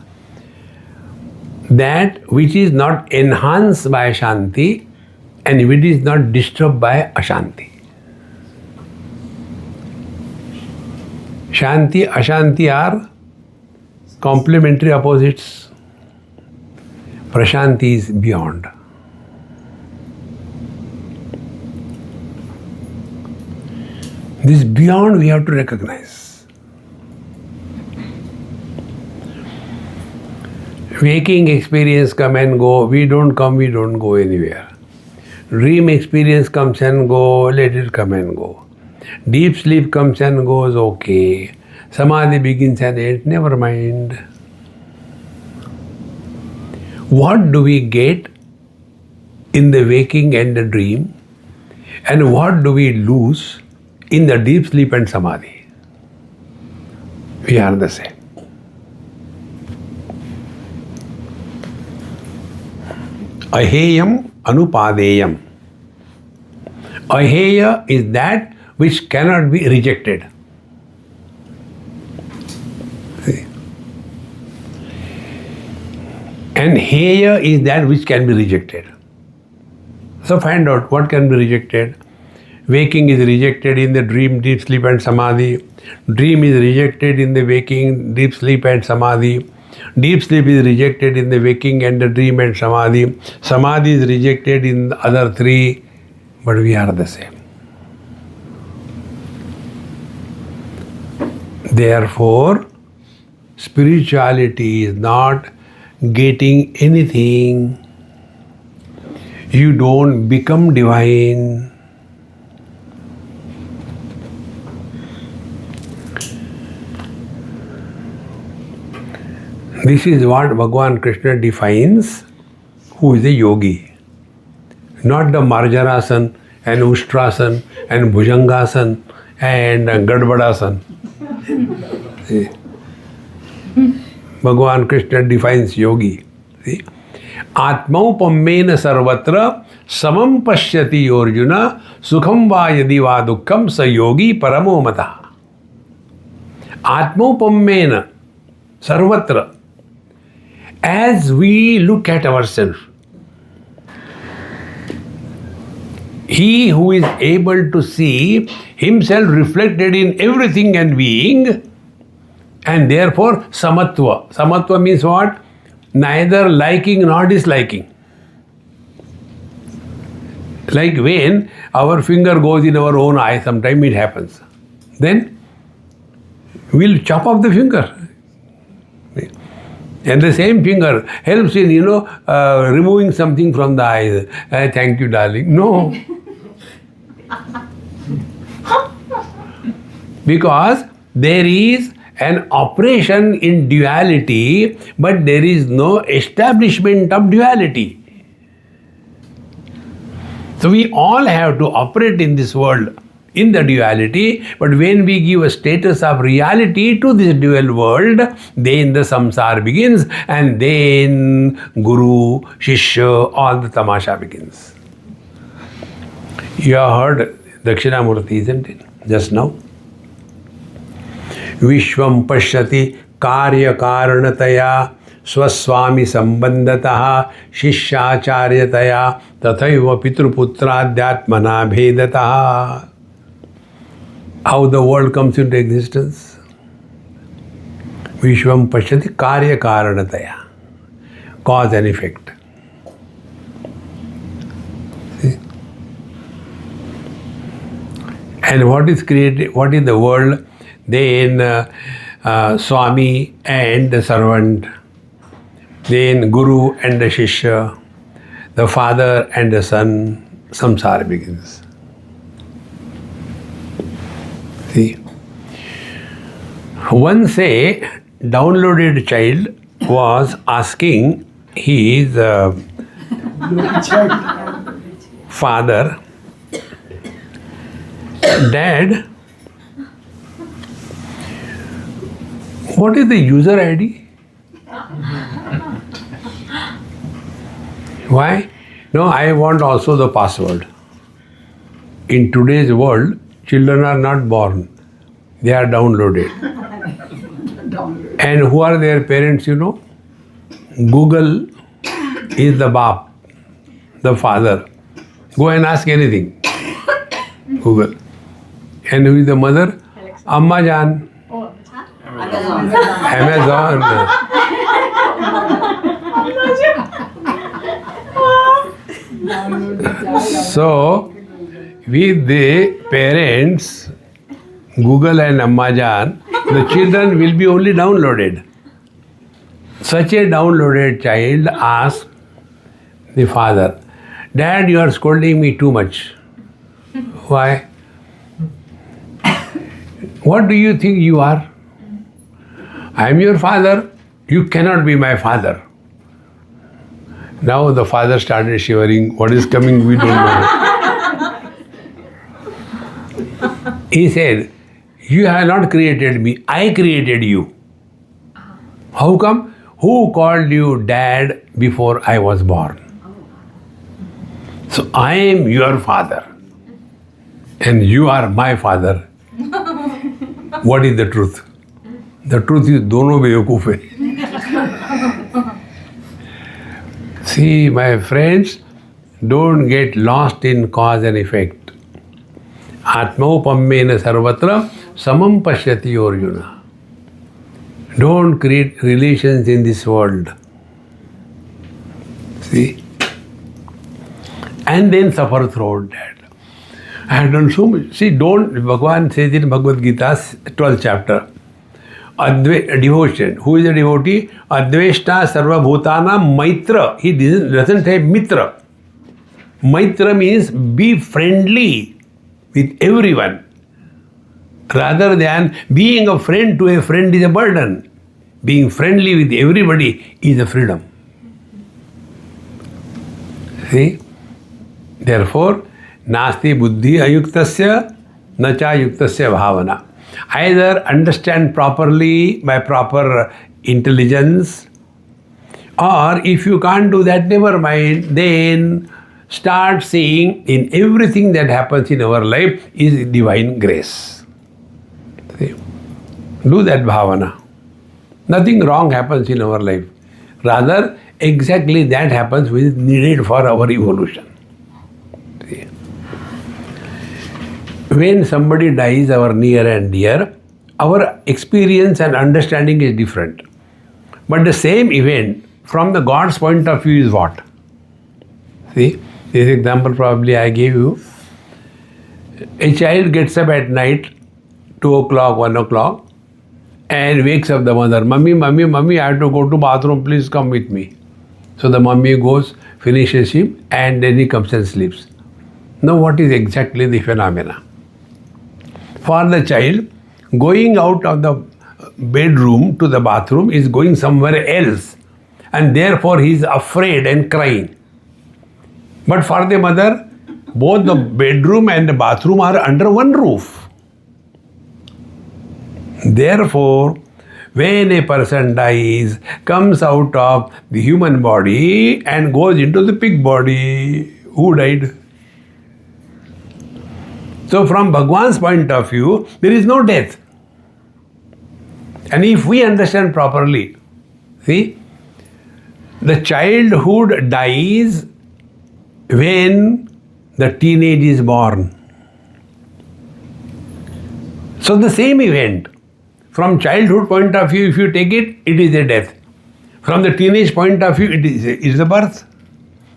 Speaker 2: that which is not enhanced by shanti and which is not disturbed by ashanti. Shanti, ashanti are complementary opposites. Prashanti is beyond. This beyond we have to recognize. Waking experience come and go, we don't go anywhere. Dream experience comes and go, let it come and go. Deep sleep comes and goes, okay. Samadhi begins and ends, never mind. What do we get in the waking and the dream? And what do we lose in the deep sleep and samadhi? We are the same. Aheyam anupadeyam. Aheya is that which cannot be rejected. See? And heya is that which can be rejected. So find out what can be rejected. Waking is rejected in the dream, deep sleep and samadhi. Dream is rejected in the waking, deep sleep and samadhi. Deep sleep is rejected in the waking and the dream and samadhi. Samadhi is rejected in the other three, but we are the same. Therefore, spirituality is not getting anything. You don't become divine. This is what Bhagavan Krishna defines who is a yogi. Not the Marjarasan and Ustrasan and Bhujangasan and Gadbadasan. See? Bhagavan Krishna defines yogi. See? Atmaupamena sarvatra samam pashyati Arjuna sukham va yadi va dukkham sa yogi paramo mata. Atmaupamena sarvatra. As we look at ourselves, he who is able to see himself reflected in everything and being, and therefore samatva. Samatva means what? Neither liking nor disliking. Like when our finger goes in our own eye, sometime it happens. Then we'll chop off the finger. And the same finger helps in, removing something from the eyes. Thank you, darling. No. Because there is an operation in duality, but there is no establishment of duality. So we all have to operate in this world in the duality, but when we give a status of reality to this dual world, then the samsara begins, and then Guru, Shishya, all the tamasha begins. You have heard Dakshinamurti, isn't it? Just now. Vishvam pashyati karya karanataya swaswami sambandataha shishyacharyataya tathaiva pitruputradhyatmana bhedataha. How the world comes into existence? Vishvam pashyati karya karanataya. Cause and effect. See? And what is created? What is the world? then Swami and the servant, then Guru and the Shishya, the father and the son, samsara begins. See? Once a downloaded child was asking his father, Dad, what is the user ID? Why? No, I want also the password. In today's world, children are not born. They are downloaded. And who are their parents, you know? Google is the Baap, the father. Go and ask anything. Google. And who is the mother? Amma Jan. Amazon. So, with the parents, Google and Amma Jan, the children will be only downloaded. Such a downloaded child asks the father, Dad, you are scolding me too much. Why? What do you think you are? I am your father. You cannot be my father. Now the father started shivering. What is coming, we don't know. He said, you have not created me. I created you. How come? Who called you dad before I was born? So I am your father. And you are my father. What is the truth? The truth is, dono bevakoof hai. See, my friends, don't get lost in cause and effect. Atmaupamena sarvatra samam pashyati Arjuna. Don't create relations in this world. See? And then suffer throughout that. I have done so much. See, Bhagavan says in Bhagavad Gita, 12th chapter, devotion. Who is a devotee? Adveshta sarva bhutana maitra. He doesn't say mitra. Maitra means be friendly with everyone. Rather than being a friend to a friend is a burden. Being friendly with everybody is a freedom. See? Therefore, nasti buddhi ayuktasya nacha yuktasya bhavana. Either understand properly by proper intelligence, or if you can't do that, never mind, then start seeing in everything that happens in our life is divine grace. See? Do that bhavana. Nothing wrong happens in our life. Rather, exactly that happens which is needed for our evolution. See? When somebody dies, our near and dear, our experience and understanding is different. But the same event, from the God's point of view, is what? See, this example probably I gave you. A child gets up at night, 2 o'clock, 1 o'clock, and wakes up the mother. Mummy, I have to go to bathroom, please come with me. So the mummy goes, finishes him, and then he comes and sleeps. Now what is exactly the phenomena? For the child, going out of the bedroom to the bathroom is going somewhere else, and therefore he is afraid and crying. But for the mother, both the bedroom and the bathroom are under one roof. Therefore, when a person dies, comes out of the human body and goes into the pig body, who died? So from Bhagwan's point of view, there is no death. And if we understand properly, see, the childhood dies when the teenage is born. So the same event, from childhood point of view, if you take it, it is a death. From the teenage point of view, it is a birth.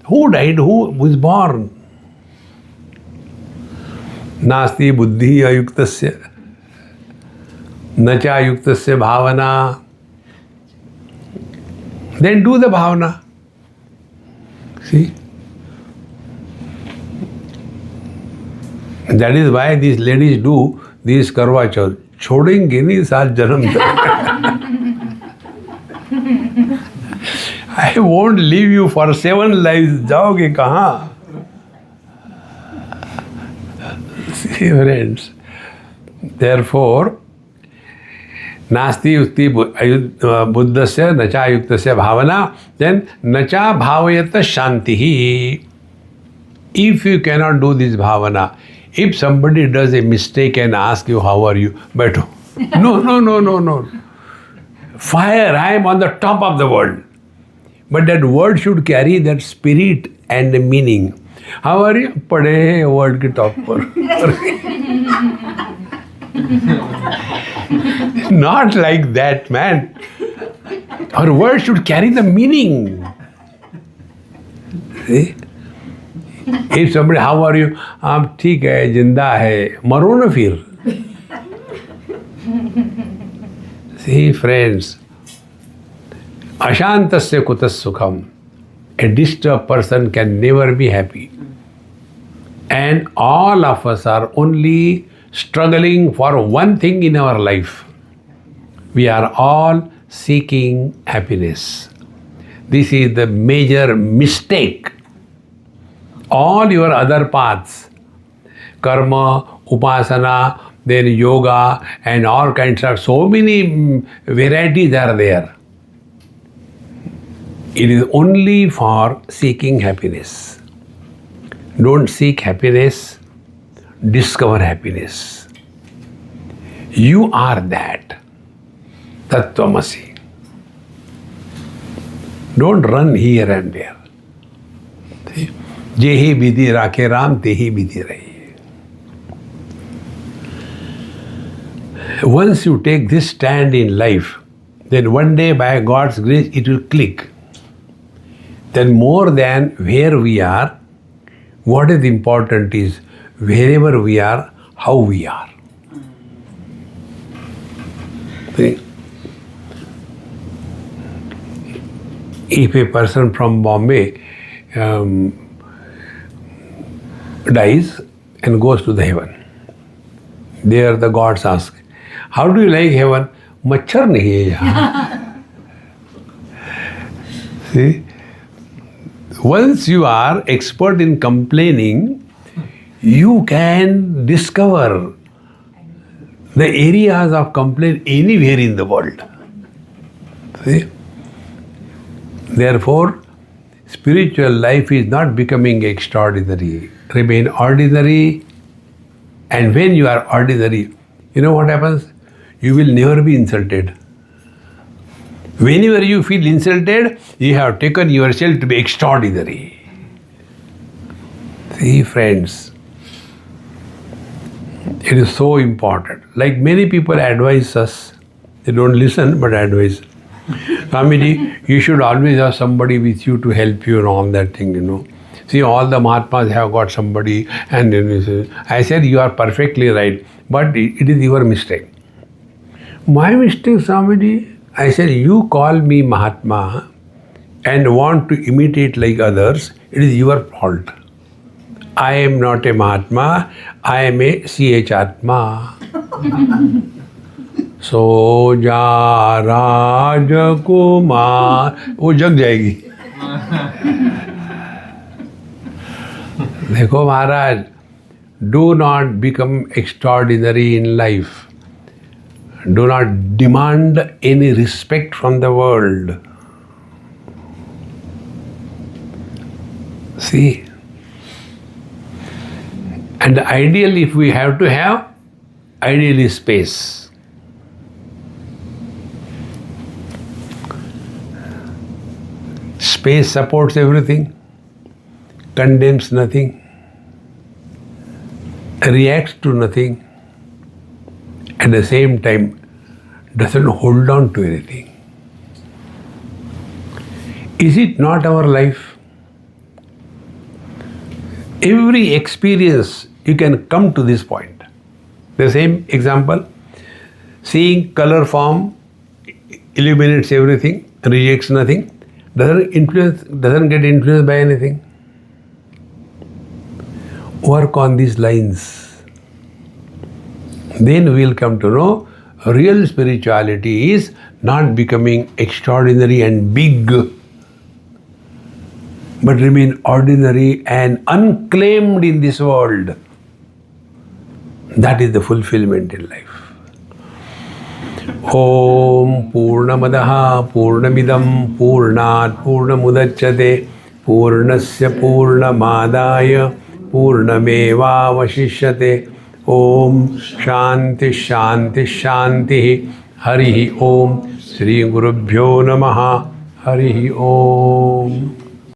Speaker 2: Who died? Who was born? Nasti buddhi ayuktasya. Nacha yuktasya bhavana. Then do the bhavana. See? That is why these ladies do these Karwa Chauth. छोड़ेंगे नहीं 7 जन्म तक. I won't leave you for 7 lives. जाओगे कहाँ? See, friends. Therefore, नास्ति युक्ति बुद्धस्य नचा युक्तस्य भावना. Then nacha bhavayat shantihi. If you cannot do this bhavana, if somebody does a mistake and asks you, how are you? Baitho. No. Fire, I am on the top of the world. But that word should carry that spirit and the meaning. How are you? Pade word ke top par. Not like that, man. Our word should carry the meaning. See? If somebody, how are you? ठीक है, जिंदा है, मरो ना फिर. See, friends, अशांतस्य कुतः सुखम. A disturbed person can never be happy. And all of us are only struggling for one thing in our life. We are all seeking happiness. This is the major mistake. All your other paths, karma, upasana, then yoga, and all kinds of so many varieties are there. It is only for seeking happiness. Don't seek happiness, discover happiness. You are that. Tattvamasi. Don't run here and there. See? जेहि विधि राखे राम तेहि विधि रही. Once you take this stand in life, then one day by God's grace it will click. Then more than where we are, what is important is wherever we are, how we are. See? If a person from Bombay dies and goes to the heaven, there the gods ask, how do you like heaven? Machhar nahi hai yahan. See, once you are expert in complaining, you can discover the areas of complaint anywhere in the world. See? Therefore, spiritual life is not becoming extraordinary. Remain ordinary, and when you are ordinary, you know what happens? You will never be insulted. Whenever you feel insulted, you have taken yourself to be extraordinary. See, friends, it is so important. Like many people advise us, they don't listen but advise. Swamiji, you should always have somebody with you to help you and all that thing, you know. See, all the Mahatmas have got somebody, and I said, you are perfectly right, but it is your mistake. My mistake, Swamiji? I said, you call me Mahatma and want to imitate like others, it is your fault. I am not a Mahatma, I am a CH Atma. सो जा राजकुमार, वो जग जाएगी. देखो महाराज, do not become extraordinary in life. Do not demand any respect from the world. See? And ideally, if we have to have, ideally space. Space supports everything, condemns nothing, reacts to nothing, at the same time doesn't hold on to anything. Is it not our life? Every experience you can come to this point. The same example, Seeing color form illuminates everything, rejects nothing, doesn't get influenced by anything. Work on these lines. Then we will come to know real spirituality is not becoming extraordinary and big, but remain ordinary and unclaimed in this world. That is the fulfillment in life. Om Purnamadaha Purnamidam Purnat Purnamudachyate Purnasya Purnamadaya Purnameva Vashishyate. Om Shanti Shanti Shanti. Harihi Om. Shri Gurubhyo Namaha. Harihi Om.